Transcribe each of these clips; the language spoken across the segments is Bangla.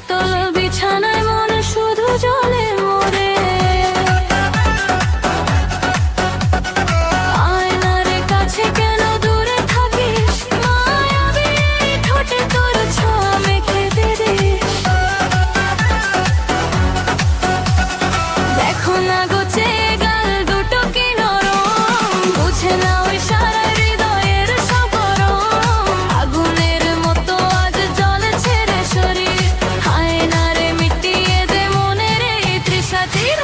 শীতল বিছানায় মন শুধু জলে মরে। আয়নার কাছে কেন দূরে থাকিস, মায়াবী এই ঠোঁটে তোর ছোঁয়া মেখে দে দিস। দেখো না গো চেয়ে গাল দুটো কি নরম, বুঝে না ওই সারা হৃদয়ের সব গরম। আগুনের মতো আজ জ্বলছে রে শরীর, হায় না রে মিটিয়ে দে মনের এই তৃষা চির।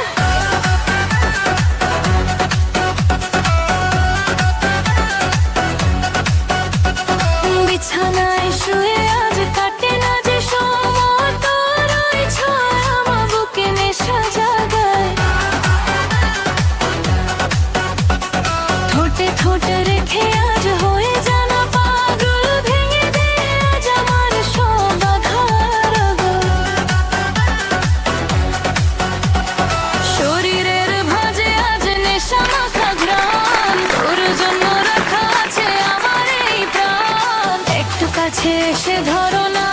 বিছানায় শুয়ে আজ কাটে না যে সময়, তোর ওই ছায়া আমার বুকে নেশা জাগায়। ঠোঁটে ঠোঁটে রেখে আজ হয়ে জানা পাগল, ভেঙে দে আজ আমার সব বাধার আগল। শরীরের ভাঁজে আজ নেশা মাখা ঘ্রাণ, তোর জন্য রাখা আছে আমার এই প্রাণ। একটু কাছে এসে ধরো না